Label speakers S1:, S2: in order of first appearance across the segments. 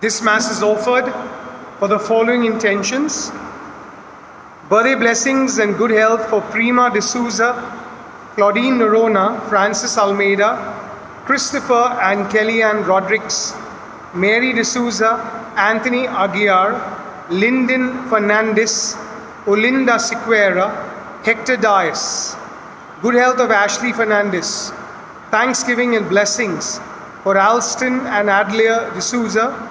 S1: This Mass is offered for the following intentions: birthday blessings and good health for Prima D'Souza, Claudine Norona, Francis Almeida, Christopher and Kellyanne Rodrigues, Mary D'Souza, Anthony Aguiar, Lyndon Fernandez, Olinda Sequeira, Hector Dias. Good health of Ashley Fernandez. Thanksgiving and blessings for Alston and Adlia D'Souza,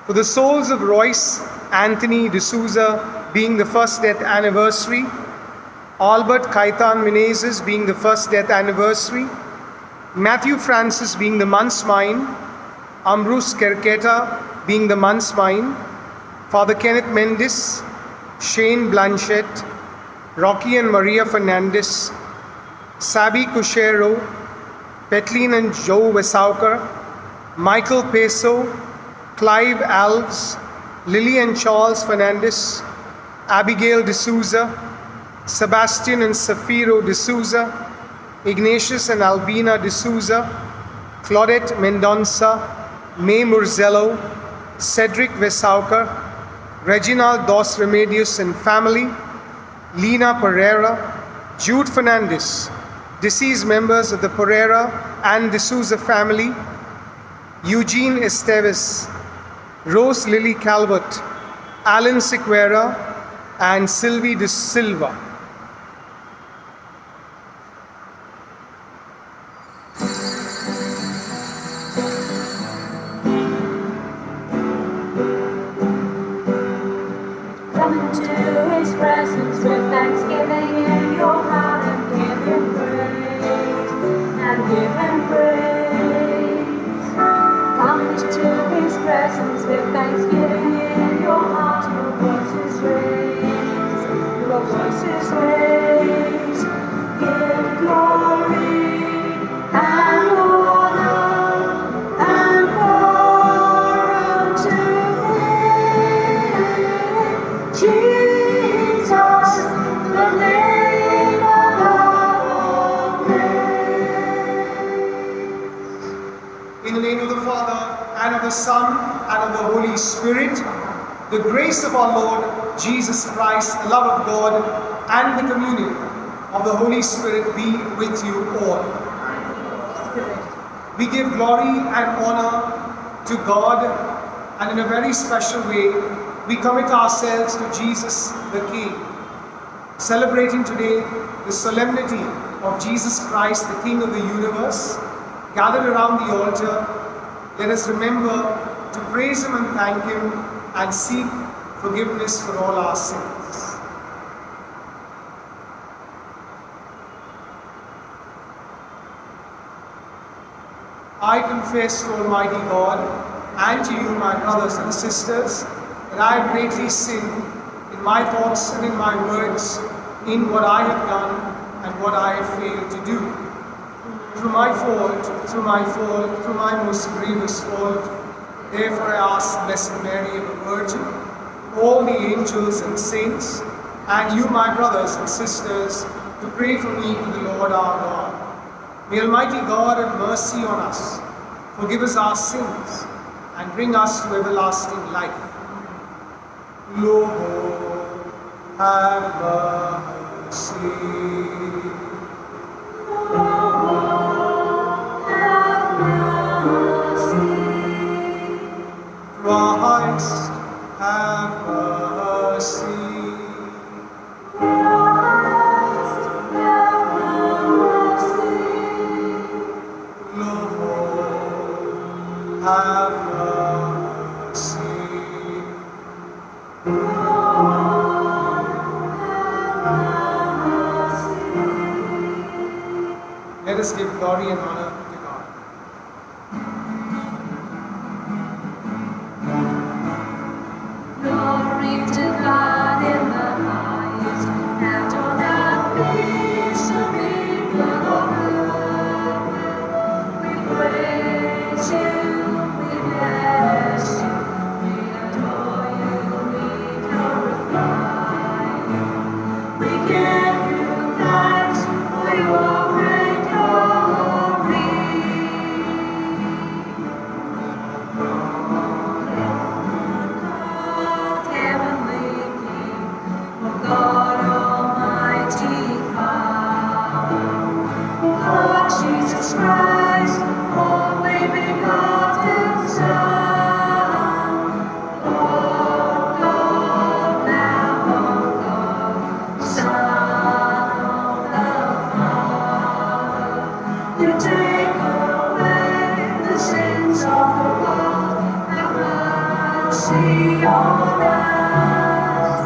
S1: for the souls of Royce Anthony D'Souza being the first death anniversary, Albert Kaitan Menezes being the first death anniversary, Matthew Francis being the month's mine, Ambrose Kerketa being the month's mine, Father Kenneth Mendes, Shane Blanchett, Rocky and Maria Fernandez, Sabi Cushero, Petlin and Joe Wesaukar, Michael Peso, Clive Alves, Lily and Charles Fernandez, Abigail D'Souza, Sebastian and Safiro D'Souza, Ignatius and Albina D'Souza, Claudette Mendonça, May Murzello, Cedric Wesaukar, Reginald Dos Remedios and family, Lina Pereira, Jude Fernandez, deceased members of the Pereira and D'Souza family, Eugene Esteves, Rose Lily Calvert, Alan Sequeira, and Sylvie De Silva.
S2: Come into His presence with thanksgiving in your heart and give Him praise, and give Him praise. Come into His presence with thanksgiving in your heart, your voices raise, your voices raise. Give glory and honor and power unto Him, Jesus, the name above all names.
S1: In the name of the Father, and of the Son, and of the Holy Spirit, the grace of our Lord Jesus Christ, the love of God, and the communion of the Holy Spirit be with you all. We give glory and honor to God, and in a very special way, we commit ourselves to Jesus the King, celebrating today the solemnity of Jesus Christ, the King of the universe. Gathered around the altar, let us remember to praise Him and thank Him and seek forgiveness for all our sins. I confess to Almighty God and to you, my brothers and sisters, that I have greatly sinned in my thoughts and in my words, in what I have done and what I have failed to do. Through my fault, through my most grievous fault. Therefore I ask Blessed Mary, ever Virgin, all the angels and saints, and you, my brothers and sisters, to pray for me to the Lord our God. May Almighty God have mercy on us, forgive us our sins, and bring us to everlasting life. Lord, have mercy. Christ, have mercy.
S2: Christ, have mercy.
S1: Lord, have mercy.
S2: Lord, have mercy.
S1: Let us give glory and honor to God.
S2: Glory to God in the highest, and on earth peace to people of good. We praise you, we bless you, we adore you, we glorify you. We give you thanks for your great glory. on us.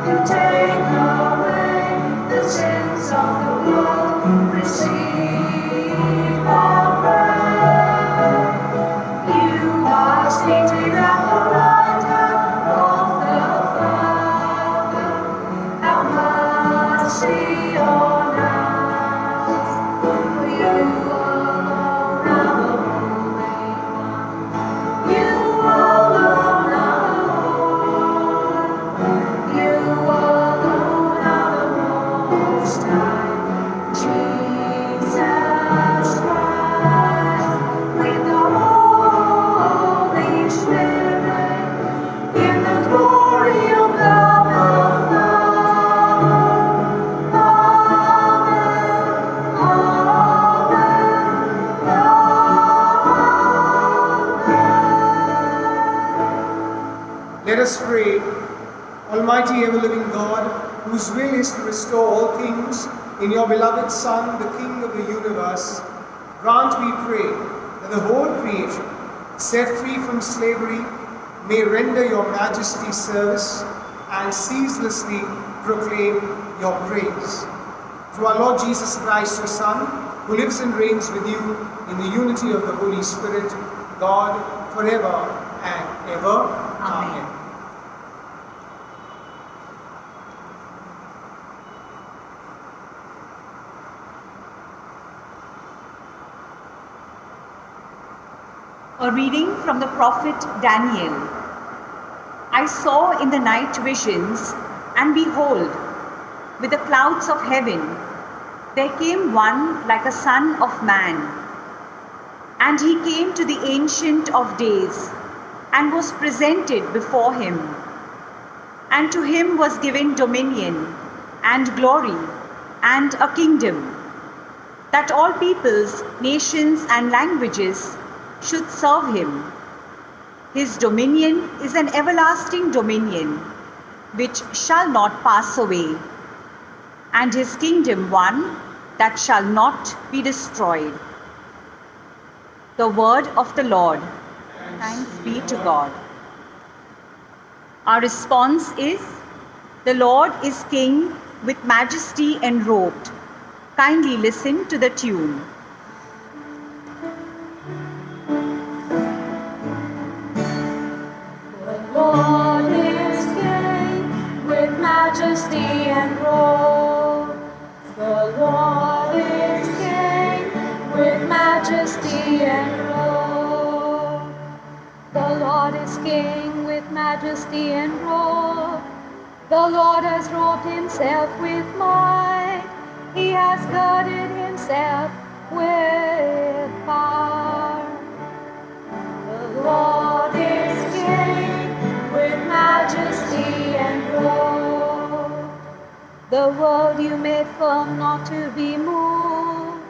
S2: You take away the sins of the world. Receive our prayer. You are seated at the right hand of the Father. Have mercy on us. For you alone are the Holy One. You alone are the Lord. You alone are the Most High. Jesus Christ, with the Holy Spirit, in the glory of God the Father.
S1: Let us pray. Almighty ever-living God, whose will is to restore all things in your beloved Son, the King of the universe, grant, we pray, that the whole creation, set free from slavery, may render your majesty service and ceaselessly proclaim your praise. Through our Lord Jesus Christ, your Son, who lives and reigns with you in the unity of the Holy Spirit, God, forever and ever. Amen.
S3: A reading from the prophet Daniel. I saw in the night visions, and behold, with the clouds of heaven, there came one like a son of man. And he came to the Ancient of Days, and was presented before him. And to him was given dominion, and glory, and a kingdom, that all peoples, nations, and languages should serve him. His dominion is an everlasting dominion, which shall not pass away, and his kingdom one that shall not be destroyed. The word of the Lord. Thanks be to God. Our response is, the Lord is King with majesty enrobed. Kindly listen to the tune.
S2: Lord is King with majesty enrobed. The Lord is King with majesty enrobed. The Lord is King with majesty enrobed. The Lord has robed himself with might. He has girded himself with power. The Lord is King with majesty enrobed. The world you made firm, not to be moved.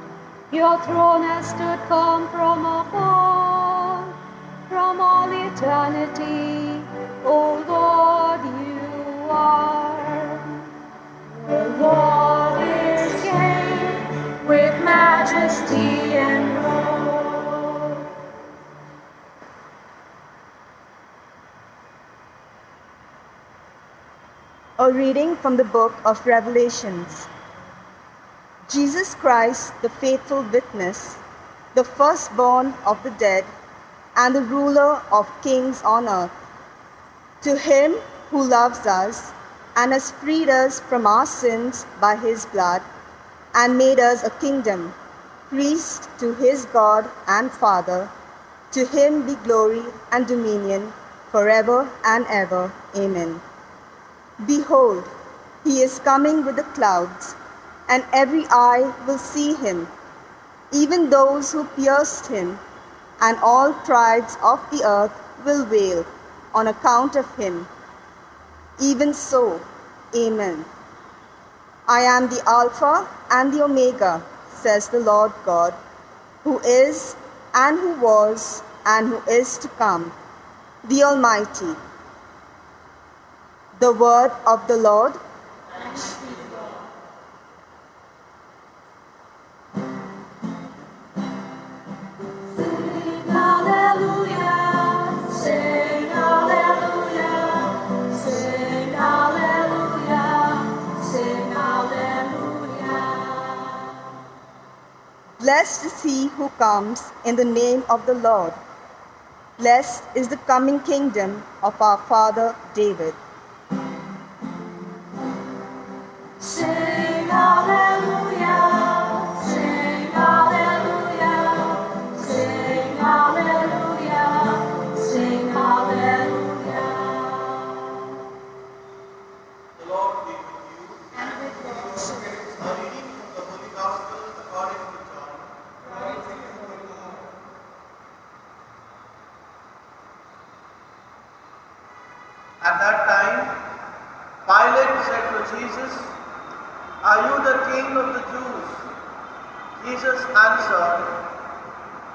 S2: Your throne has stood firm from above, from all eternity. O Lord, you are. The Lord is King with majesty enrobed.
S4: A reading from the book of Revelations. Jesus Christ, the faithful witness, the firstborn of the dead, and the ruler of kings on earth. To him who loves us and has freed us from our sins by his blood, and made us a kingdom, priest to his God and Father, to him be glory and dominion forever and ever. Amen. Behold, he is coming with the clouds, and every eye will see him, even those who pierced him, and all tribes of the earth will wail on account of him. Even so, Amen. I am the Alpha and the Omega, says the Lord God, who is, and who was, and who is to come, the Almighty. The word of the Lord.
S2: Hallelujah, sing hallelujah,
S4: Blessed is he who comes in the name of the Lord. Blessed is the coming kingdom of our father David.
S2: Sing hallelujah, sing hallelujah, sing hallelujah, sing hallelujah.
S5: The Lord be with you.
S2: And with yours.
S5: A reading from the Holy Gospel according to John. At that time, Pilate said to Jesus, "Are you the king of the Jews?" Jesus answered,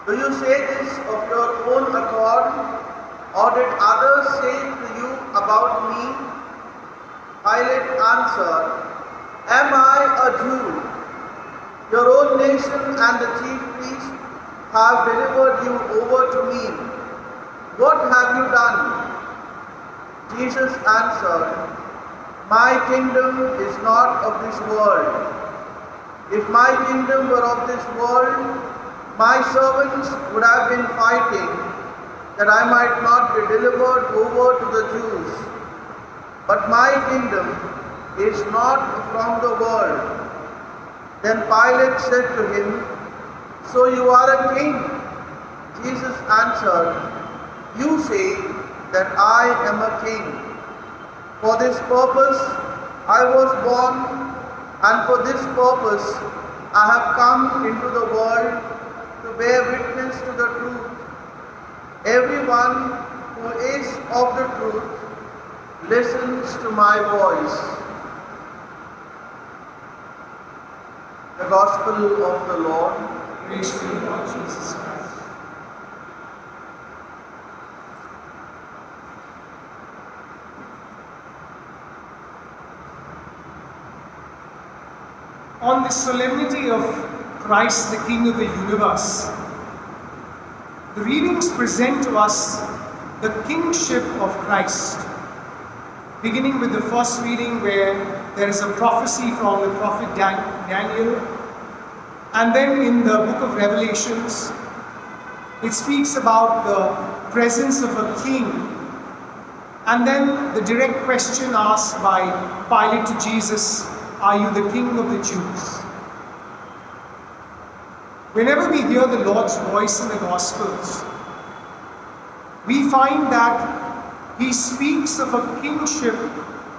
S5: "Do you say this of your own accord, or did others say to you about me?" Pilate answered, "Am I a Jew? Your own nation and the chief priests have delivered you over to me. What have you done?" Jesus answered, "My kingdom is not of this world. If my kingdom were of this world, my servants would have been fighting that I might not be delivered over to the Jews. But my kingdom is not from the world." Then Pilate said to him, "So you are a king?" Jesus answered, "You say that I am a king. For this purpose I was born, and for this purpose I have come into the world to bear witness to the truth. Everyone who is of the truth listens to my voice." The Gospel of the Lord.
S1: Praise to you, Lord Jesus Christ. On the solemnity of Christ, the King of the universe, the readings present to us the kingship of Christ, beginning with the first reading where there is a prophecy from the prophet Daniel, and then in the book of Revelations, it speaks about the presence of a king, and then the direct question asked by Pilate to Jesus, "Are you the king of the Jews?" Whenever we hear the Lord's voice in the Gospels, we find that He speaks of a kingship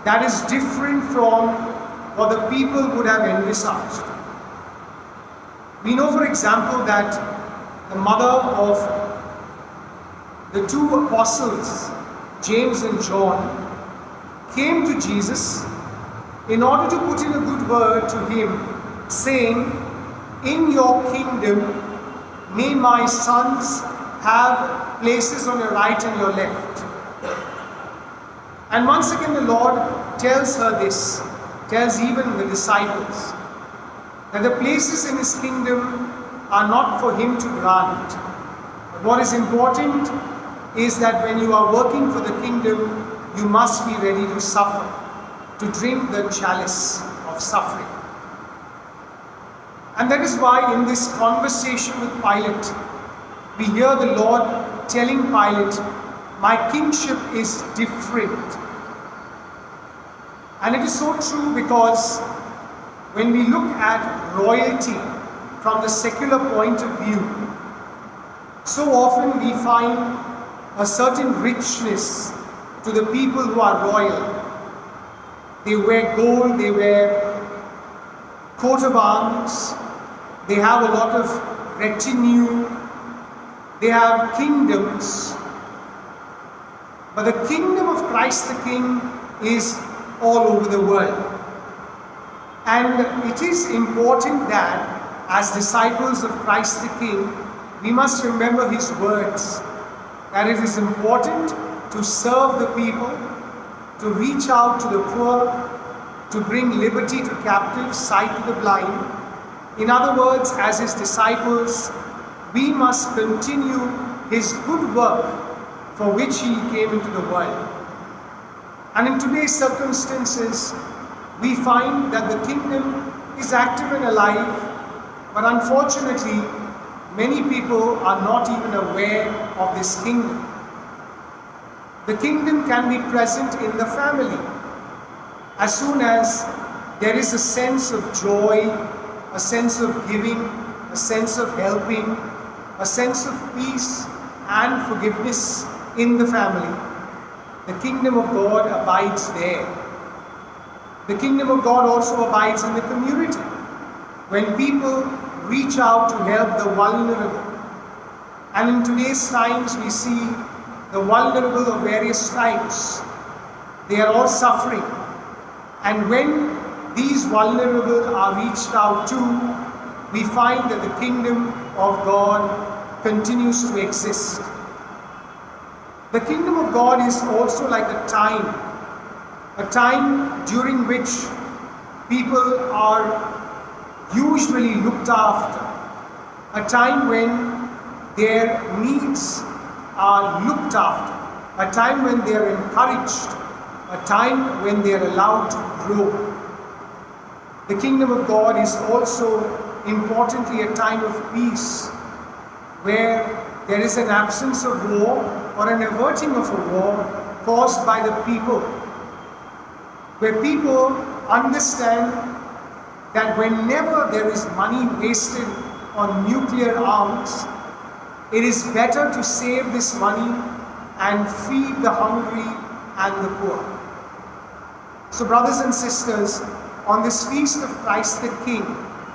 S1: that is different from what the people would have envisaged. We know, for example, that the mother of the two apostles, James and John, came to Jesus in order to put in a good word to him, saying, "In your kingdom, may my sons have places on your right and your left." And once again the Lord tells her this, tells even the disciples, that the places in His kingdom are not for Him to grant. But what is important is that when you are working for the kingdom, you must be ready to suffer, to drink the chalice of suffering. And that is why in this conversation with Pilate, we hear the Lord telling Pilate, "My kingship is different." And it is so true because when we look at royalty from the secular point of view, so often we find a certain richness to the people who are royal. They wear gold, they wear coat of arms, they have a lot of retinue, they have kingdoms. But the kingdom of Christ the King is all over the world. And it is important that as disciples of Christ the King, we must remember His words, that it is important to serve the people, to reach out to the poor, to bring liberty to captives, sight to the blind. In other words, as His disciples, we must continue His good work for which He came into the world. And in today's circumstances, we find that the kingdom is active and alive, But unfortunately, many people are not even aware of this kingdom. The kingdom can be present in the family. As soon as there is a sense of joy, a sense of giving, a sense of helping, a sense of peace and forgiveness in the family, the kingdom of God abides there. The kingdom of God also abides in the community. When people reach out to help the vulnerable. And in today's times we see the vulnerable of various types. They are all suffering. And when these vulnerable are reached out to, we find that the kingdom of God continues to exist. The kingdom of God is also like a time during which people are usually looked after, a time when their needs are looked after, a time when they are encouraged, a time when they are allowed to grow. The kingdom of God is also importantly a time of peace, where there is an absence of war or an averting of a war caused by the people, where people understand that whenever there is money wasted on nuclear arms, it is better to save this money and feed the hungry and the poor. So brothers and sisters, on this feast of Christ the King,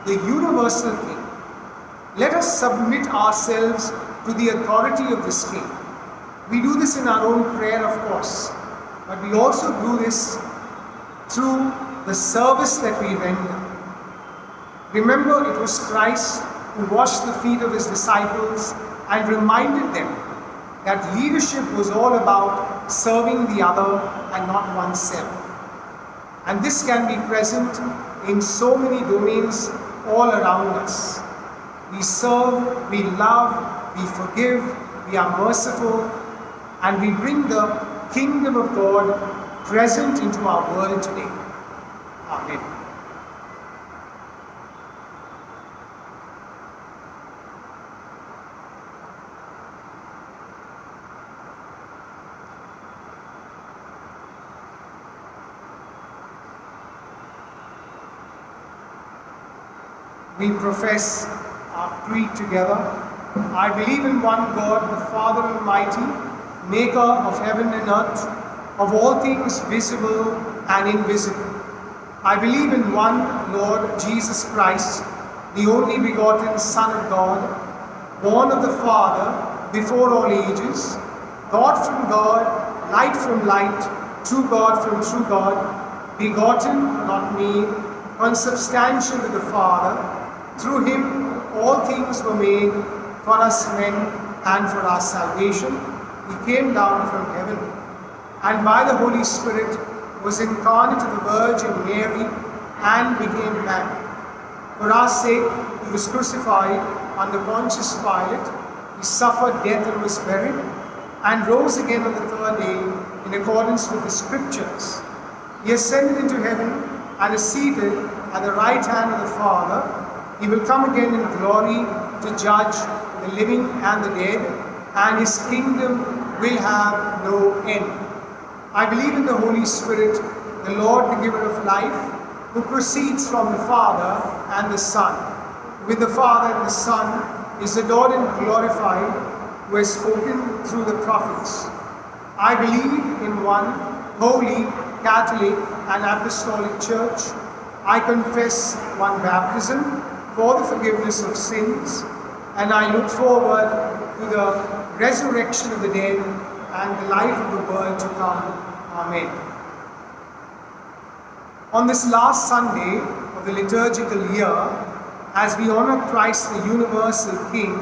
S1: the universal King, let us submit ourselves to the authority of this King. We do this in our own prayer, of course, but we also do this through the service that we render. Remember, it was Christ who washed the feet of his disciples and reminded them that leadership was all about serving the other and not oneself. And this can be present in so many domains all around us. We serve, we love, we forgive, we are merciful, and we bring the kingdom of God present into our world today. Amen. We profess our creed together. I believe in one God, the Father Almighty, maker of heaven and earth, of all things visible and invisible. I believe in one Lord Jesus Christ, the only begotten Son of God, born of the Father before all ages, God from God, light from light, true God from true God, begotten, not made, consubstantial with the Father. Through him all things were made, for us men and for our salvation. He came down from heaven, and by the Holy Spirit was incarnate of the Virgin Mary and became man. For our sake he was crucified under Pontius Pilate. He suffered death and was buried, and rose again on the third day in accordance with the Scriptures. He ascended into heaven and is seated at the right hand of the Father. He will come again in glory to judge the living and the dead, and his kingdom will have no end. I believe in the Holy Spirit, the Lord, the giver of life, who proceeds from the Father and the Son. With the Father and the Son is adored and glorified, who has spoken through the prophets. I believe in one holy, Catholic, and Apostolic Church. I confess one baptism for the forgiveness of sins, and I look forward to the resurrection of the dead and the life of the world to come. Amen. On this last Sunday of the liturgical year, as we honor Christ the universal King,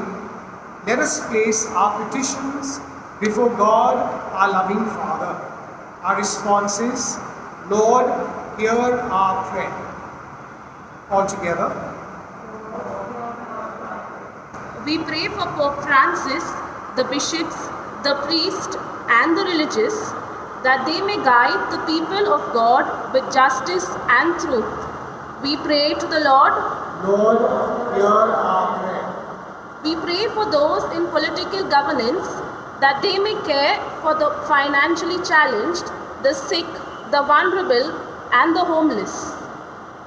S1: let us place our petitions before God, our loving Father. Our response is, Lord, hear our prayer. All together.
S2: We pray for Pope Francis, the bishops, the priests, and the religious, that they may guide the people of God with justice and truth. We pray to the Lord.
S1: Lord, hear our prayer.
S2: We pray for those in political governance that they may care for the financially challenged, the sick, the vulnerable, and the homeless.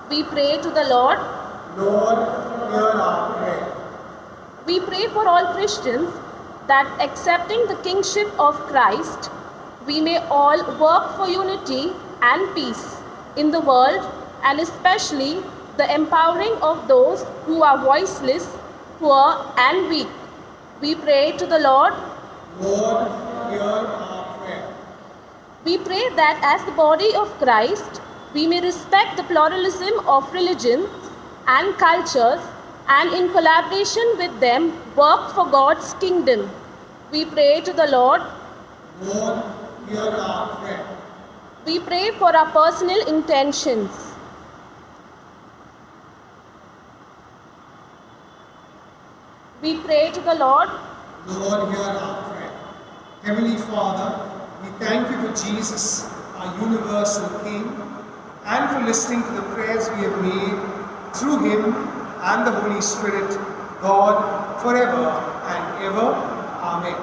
S2: We pray to the Lord.
S1: Lord, hear our prayer.
S2: We pray for all Christians that accepting the kingship of Christ, we may all work for unity and peace in the world, and especially the empowering of those who are voiceless, poor, and weak. We pray to the Lord.
S1: Lord, hear our prayer.
S2: We pray that as the body of Christ, we may respect the pluralism of religions and cultures, and in collaboration with them work for God's kingdom. We pray to the Lord.
S1: Lord, hear our prayer.
S2: We pray for our personal intentions. We pray to the Lord.
S1: Lord, hear our prayer. Heavenly Father, we thank you for Jesus, our universal King, and for listening to the prayers we have made through him and the Holy Spirit, God, forever and ever. Amen.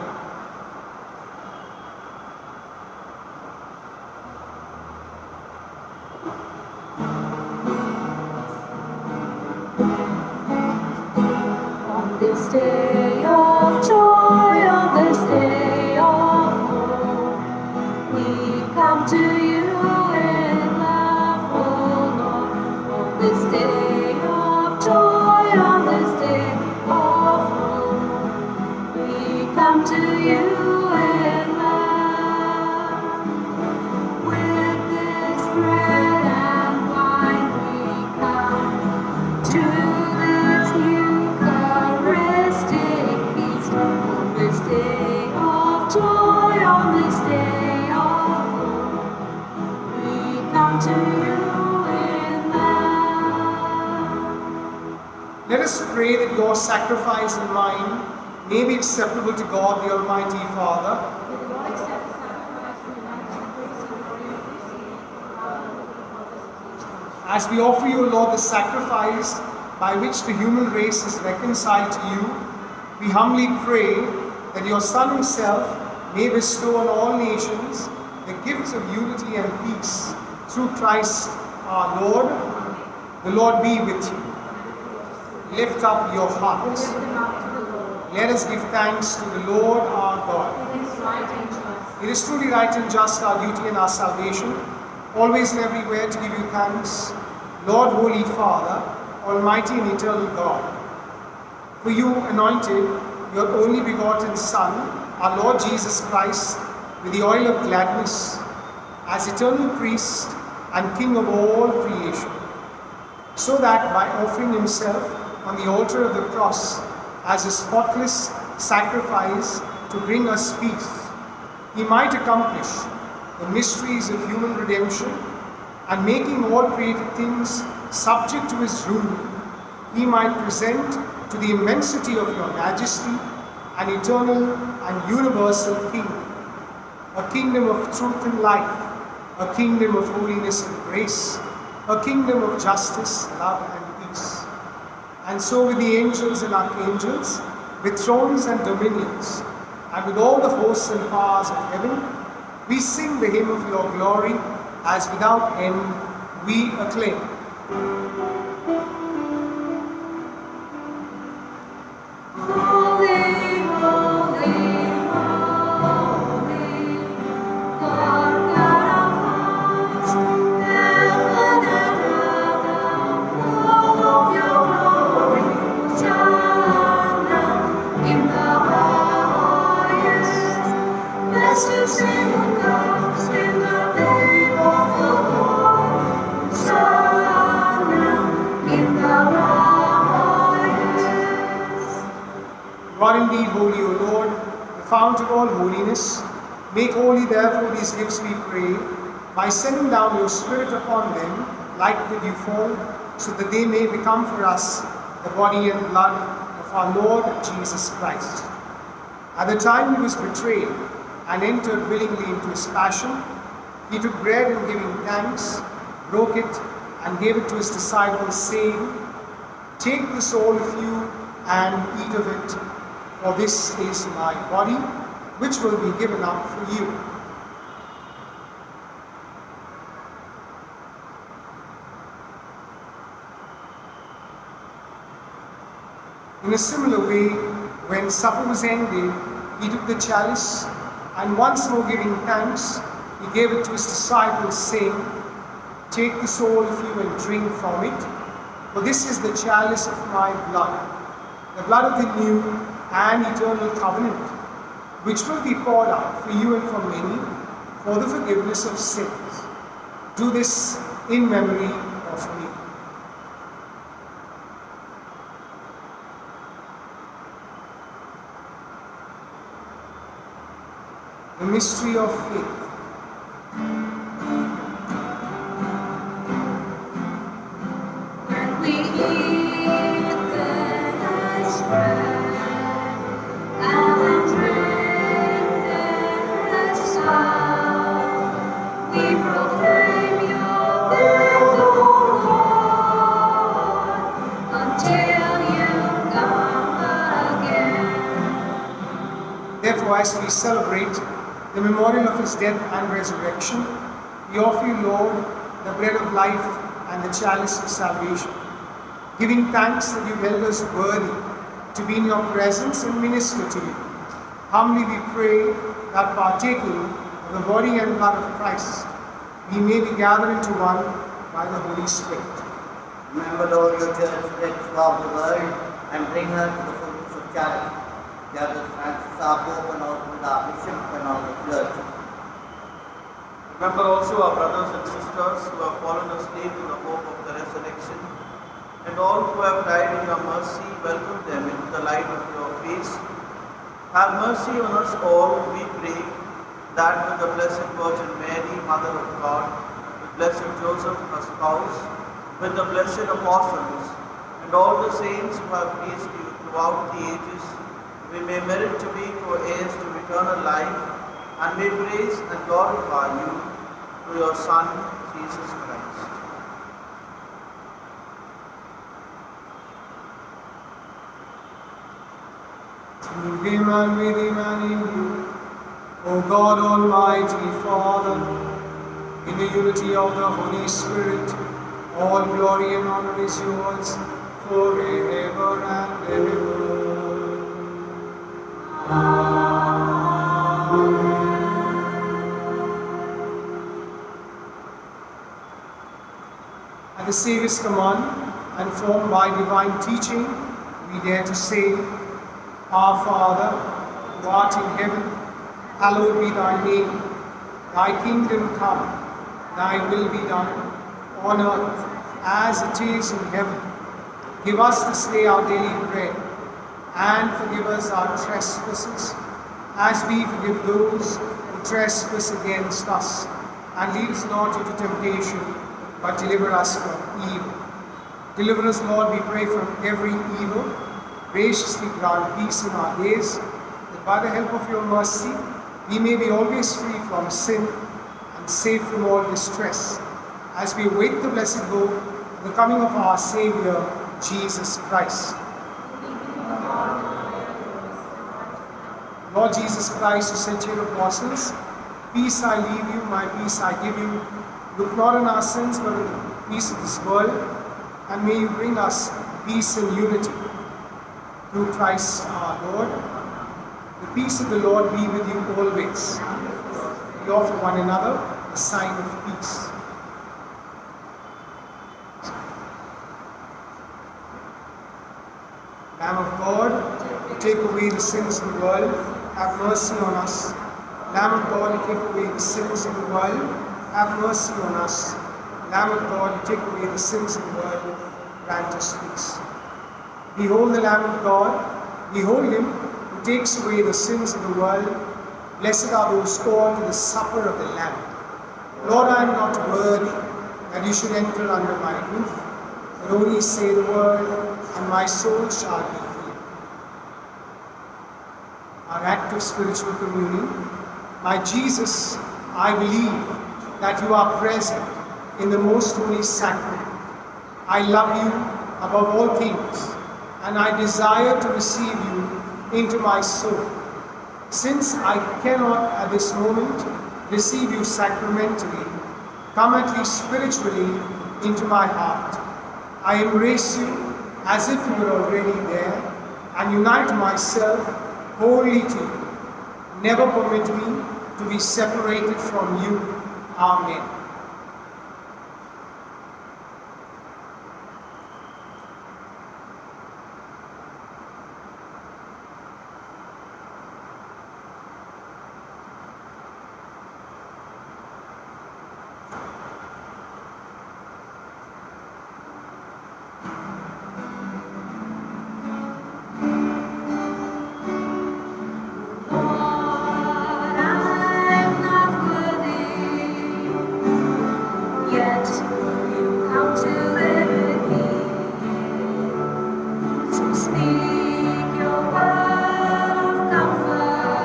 S2: On this day of joy, on this day of hope, we come to you in love, O Lord. On this day of joy, on this day of hope, we come to you in love. With this bread and wine we come to this Eucharistic feast. On this day of joy, on this day of hope, we come to you in love.
S1: Let us pray that your sacrifice and mine may be acceptable to God, the Almighty Father. As we offer you, Lord, the sacrifice by which the human race is reconciled to you, we humbly pray that your Son himself may bestow on all nations the gifts of unity and peace through Christ our Lord. The Lord be with you. Lift up your hearts. Let us give thanks to the Lord our God. It is truly right and just, our duty and our salvation, always and everywhere to give you thanks, Lord, Holy Father, Almighty and eternal God. For you anointed your only begotten Son, our Lord Jesus Christ, with the oil of gladness, as eternal priest and King of all creation, so that by offering himself on the altar of the cross as a spotless sacrifice to bring us peace, he might accomplish the mysteries of human redemption, and making all created things subject to his rule, he might present to the immensity of your majesty an eternal and universal kingdom, a kingdom of truth and life, a kingdom of holiness and grace, a kingdom of justice, love and peace. And so with the angels and archangels, with thrones and dominions, and with all the hosts and powers of heaven, we sing the hymn of your glory, as without end we acclaim.
S2: Holy, holy, holy, Lord God of hearts, heaven and earth are full of your glory. Hosanna in the highest. Blessed is he who comes in the name of the Lord. Hosanna in the highest.
S1: You are indeed holy, O Lord, the fount of all holiness. Make holy therefore these gifts, we pray, by sending down your Spirit upon them like the dew fall, so that they may become for us the body and blood of our Lord Jesus Christ. At the time he was betrayed and entered willingly into his passion, he took bread and giving thanks, broke it and gave it to his disciples, saying, Take this all of you and eat of it, for this is my body, which will be given up for you. In a similar way, when supper was ended, he took the chalice, and once more giving thanks, he gave it to his disciples, saying, Take this all of you and drink from it, for this is the chalice of my blood, the blood of the new and eternal covenant, which will be poured out for you and for many for the forgiveness of sins. Do this in memory of me. The mystery of faith.
S6: We eat the last bread and drink the last cup. We proclaim your death, O Lord, until you come again.
S1: Therefore, as we celebrate the memorial of his death and resurrection, we offer you, Lord, the bread of life and the chalice of salvation, giving thanks that you held us worthy to be in your presence and minister to you. Humbly we pray that partaking of the body and blood of Christ, we may be gathered into one by the Holy Spirit.
S5: Remember, Lord, your church spread throughout the world and bring her to the fullness of charity. Gather Francis our Pope and also our Bishop and all the clergy. Remember also our brothers and sisters who have fallen asleep in the hope of the resurrection, and all who have died in your mercy, welcome them into the light of your face. Have mercy on us all, we pray, that with the Blessed Virgin Mary, Mother of God, with Blessed Joseph, her spouse, with the blessed apostles, and all the saints who have pleased you throughout the ages, we may merit to be co-heirs to eternal life, and may praise and glorify you through your Son, Jesus Christ.
S1: Through him and with him and in you, O God Almighty Father, in the unity of the Holy Spirit, all glory and honor is yours forever and ever. At the Saviour's command, and formed by divine teaching, we dare to say, Our Father, who art in heaven, hallowed be thy name. Thy kingdom come, thy will be done, on earth as it is in heaven. Give us this day our daily bread, and forgive us our trespasses, as we forgive those who trespass against us. And lead us not into temptation, but deliver us from evil. Deliver us, Lord, we pray, from every evil. Graciously grant peace in our days, that by the help of your mercy, we may be always free from sin and safe from all distress, as we await the blessed hope of the coming of our Saviour, Jesus Christ. Lord Jesus Christ, who said to your apostles, Peace I leave you, my peace I give you. Look not on our sins, but on the peace of this world, and may you bring us peace and unity. Through Christ our Lord. The peace of the Lord be with you always. We offer one another a sign of peace. Lamb of God, who take away the sins of the world, have mercy on us. Lamb of God, who take away the sins of the world, have mercy on us. Lamb of God, who take away the sins of the world, grant us peace. Behold the Lamb of God, behold him who takes away the sins of the world. Blessed are those called to the supper of the Lamb. Lord, I am not worthy that you should enter under my roof, but only say the word, and my soul shall be healed. Our act of spiritual communion. My Jesus, I believe that you are present in the most holy sacrament. I love you above all things, and I desire to receive you into my soul. Since I cannot at this moment receive you sacramentally, come at least spiritually into my heart. I embrace you as if you were already there, and unite myself wholly to you. Never permit me to be separated from you. Amen.
S6: Lord, I'm not worthy, yet you come to live with me. To speak your word of comfort,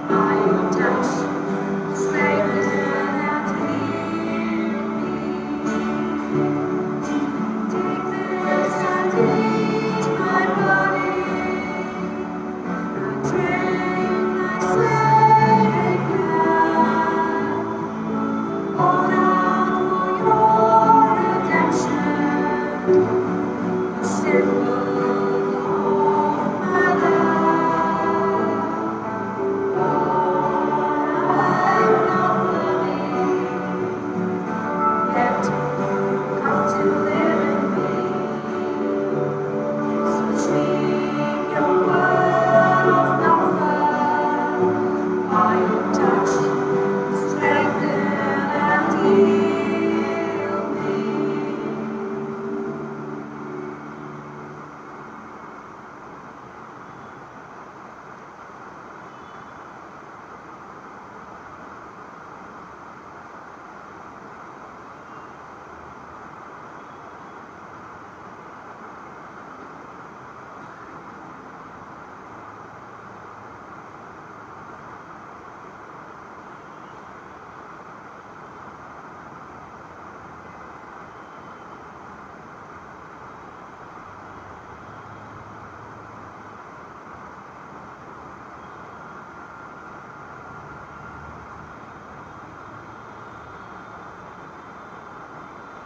S6: by your touch, strengthen and heal me. Take this and eat my body.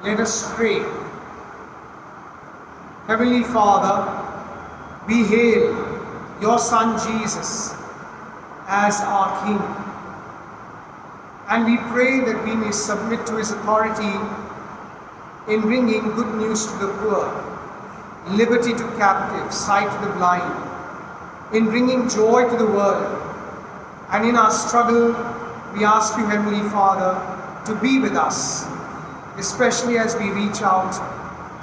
S1: Let us pray. Heavenly Father, we hail your Son Jesus as our King, and we pray that we may submit to his authority in bringing good news to the poor, liberty to captives, sight to the blind, in bringing joy to the world. And in our struggle, we ask you, Heavenly Father, to be with us, especially as we reach out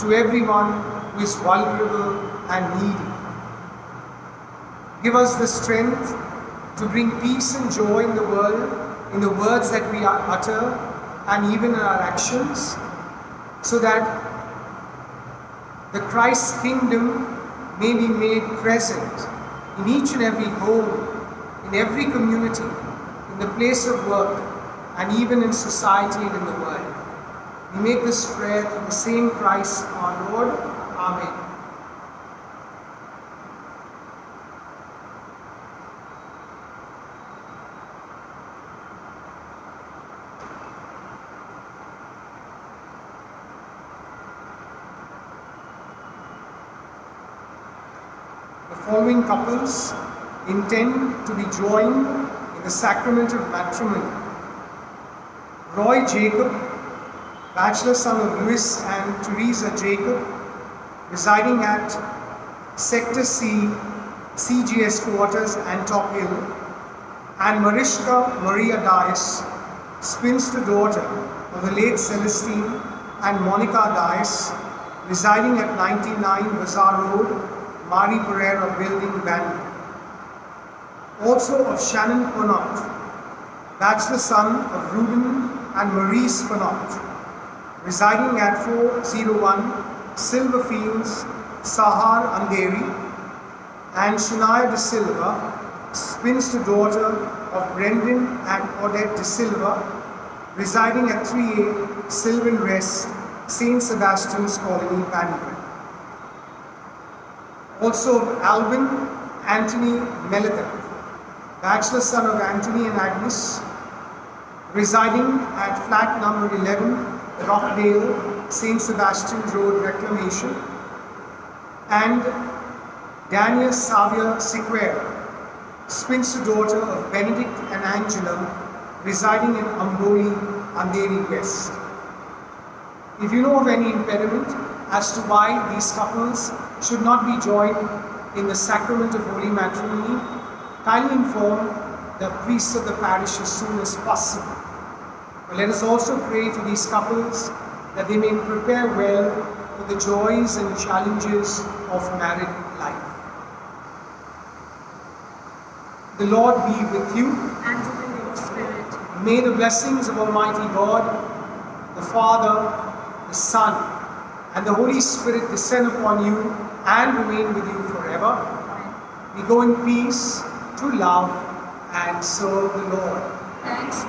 S1: to everyone who is vulnerable and needy. Give us the strength to bring peace and joy in the world, in the words that we utter and even in our actions, so that the Christ's kingdom may be made present in each and every home, in every community, in the place of work, and even in society and in the world. We make this prayer through the same Christ our Lord. Amen. The following couples intend to be joined in the sacrament of matrimony. Roy Jacob, bachelor son of Louis and Teresa Jacob, residing at Sector C, CGS quarters, Antop Hill, and Mariska Maria Dias, spinster daughter of the late Celestine and Monica Dias, residing at 99 Bazaar Road, Mari Pereira Building, Bangalore. Also of Shannon Ponot, bachelor son of Ruben and Maurice Ponot, residing at 401 Silver Fields, Sahar, Andheri, and Shania De Silva, spinster daughter of Brendan and Odette De Silva, residing at 3A Sylvan Rest, St. Sebastian's Colony, Bangalore. Also of Alvin Anthony Melitha, bachelor son of Anthony and Agnes, residing at flat number 11, Rockdale, St. Sebastian Road, Reclamation, and Dania Savia Sequeira, spinster daughter of Benedict and Angela, residing in Amboli, Andheri West. If you know of any impediment as to why these couples should not be joined in the sacrament of holy matrimony, kindly inform the priests of the parish as soon as possible. But let us also pray for these couples that they may prepare well for the joys and challenges of married life. The Lord be with you.
S3: And with your spirit.
S1: May the blessings of Almighty God, the Father, the Son, and the Holy Spirit descend upon you and remain with you forever. We go in peace to love and serve the Lord.
S3: Thanks